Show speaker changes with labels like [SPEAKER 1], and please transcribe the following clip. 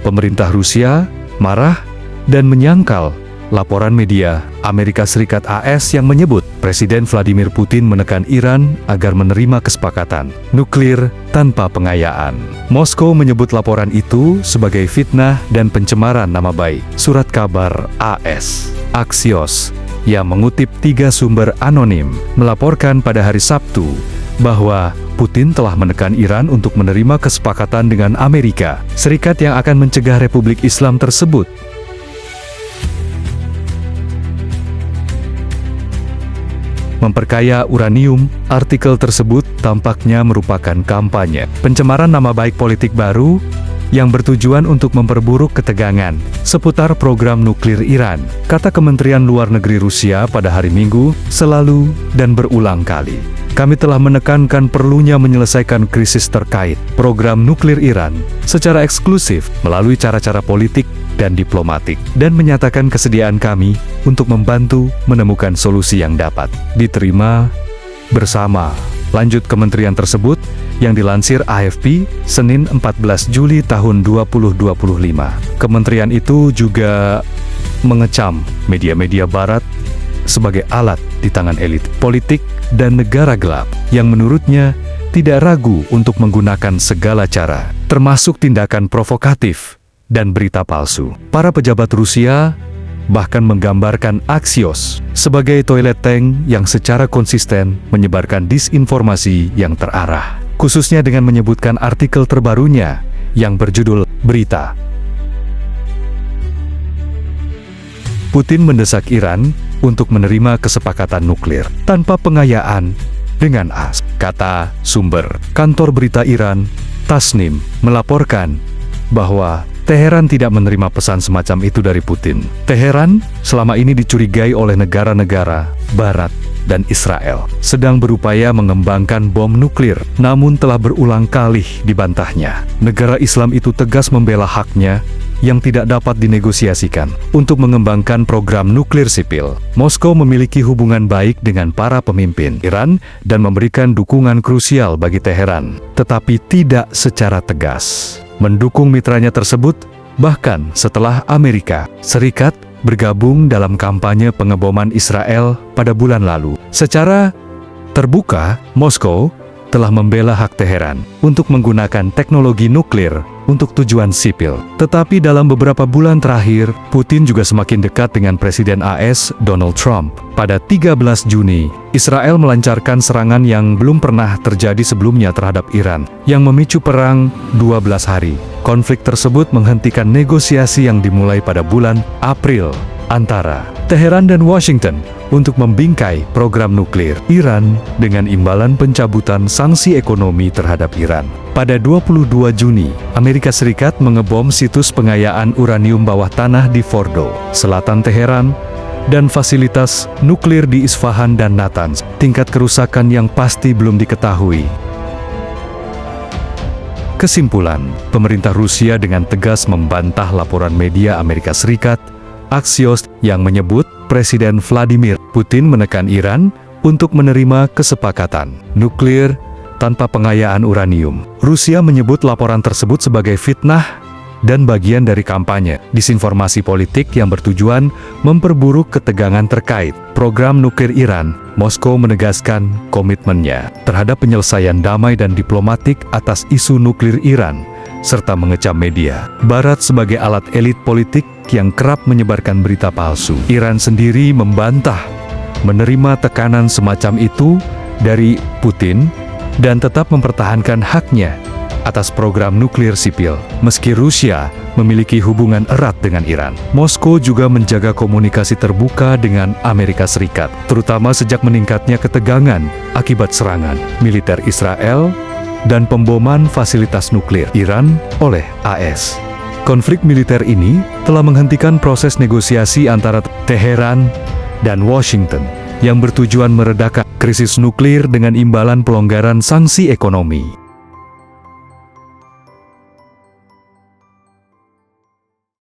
[SPEAKER 1] Pemerintah Rusia marah dan menyangkal laporan media Amerika Serikat AS yang menyebut Presiden Vladimir Putin menekan Iran agar menerima kesepakatan nuklir tanpa pengayaan. Moskow menyebut laporan itu sebagai fitnah dan pencemaran nama baik. Surat kabar AS Axios yang mengutip 3 sumber anonim melaporkan pada hari Sabtu bahwa Putin telah menekan Iran untuk menerima kesepakatan dengan Amerika Serikat yang akan mencegah Republik Islam tersebut memperkaya uranium. Artikel tersebut tampaknya merupakan kampanye pencemaran nama baik politik baru yang bertujuan untuk memperburuk ketegangan seputar program nuklir Iran, kata Kementerian Luar Negeri Rusia pada hari Minggu, selalu dan berulang kali. Kami telah menekankan perlunya menyelesaikan krisis terkait program nuklir Iran secara eksklusif melalui cara-cara politik dan diplomatik, dan menyatakan kesediaan kami untuk membantu menemukan solusi yang dapat diterima bersama. Lanjut kementerian tersebut yang dilansir AFP Senin 14 Juli tahun 2025. Kementerian itu juga mengecam media-media barat sebagai alat di tangan elit politik dan negara gelap yang menurutnya tidak ragu untuk menggunakan segala cara, termasuk tindakan provokatif dan berita palsu. Para pejabat Rusia bahkan menggambarkan Axios sebagai toilet tank yang secara konsisten menyebarkan disinformasi yang terarah, khususnya dengan menyebutkan artikel terbarunya yang berjudul Berita Putin mendesak Iran untuk menerima kesepakatan nuklir tanpa pengayaan dengan AS. Kata sumber kantor berita Iran, Tasnim, melaporkan bahwa Teheran tidak menerima pesan semacam itu dari Putin. Teheran selama ini dicurigai oleh negara-negara Barat dan Israel sedang berupaya mengembangkan bom nuklir, namun telah berulang kali dibantahnya. Negara Islam itu tegas membela haknya yang tidak dapat dinegosiasikan untuk mengembangkan program nuklir sipil. Moskow memiliki hubungan baik dengan para pemimpin Iran dan memberikan dukungan krusial bagi Teheran, tetapi tidak secara tegas mendukung mitranya tersebut, bahkan setelah Amerika Serikat bergabung dalam kampanye pengeboman Israel pada bulan lalu. Secara terbuka, Moskow telah membela hak Teheran untuk menggunakan teknologi nuklir untuk tujuan sipil. Tetapi dalam beberapa bulan terakhir, Putin juga semakin dekat dengan Presiden AS Donald Trump. Pada 13 Juni, Israel melancarkan serangan yang belum pernah terjadi sebelumnya terhadap Iran, yang memicu perang 12 hari. Konflik tersebut menghentikan negosiasi yang dimulai pada bulan April antara Teheran dan Washington untuk membingkai program nuklir Iran dengan imbalan pencabutan sanksi ekonomi terhadap Iran. Pada 22 Juni, Amerika Serikat mengebom situs pengayaan uranium bawah tanah di Fordo, selatan Teheran, dan fasilitas nuklir di Isfahan dan Natanz. Tingkat kerusakan yang pasti belum diketahui. Kesimpulan, pemerintah Rusia dengan tegas membantah laporan media Amerika Serikat, Axios, yang menyebut Presiden Vladimir Putin menekan Iran untuk menerima kesepakatan nuklir tanpa pengayaan uranium. Rusia menyebut laporan tersebut sebagai fitnah dan bagian dari kampanye disinformasi politik yang bertujuan memperburuk ketegangan terkait program nuklir Iran. Moskow menegaskan komitmennya terhadap penyelesaian damai dan diplomatik atas isu nuklir Iran, serta mengecam media Barat sebagai alat elit politik yang kerap menyebarkan berita palsu. Iran sendiri membantah menerima tekanan semacam itu dari Putin dan tetap mempertahankan haknya atas program nuklir sipil. Meski Rusia memiliki hubungan erat dengan Iran, Moskow juga menjaga komunikasi terbuka dengan Amerika Serikat, terutama sejak meningkatnya ketegangan akibat serangan militer Israel dan pemboman fasilitas nuklir Iran oleh AS. Konflik militer ini telah menghentikan proses negosiasi antara Teheran dan Washington yang bertujuan meredakan krisis nuklir dengan imbalan pelonggaran sanksi ekonomi.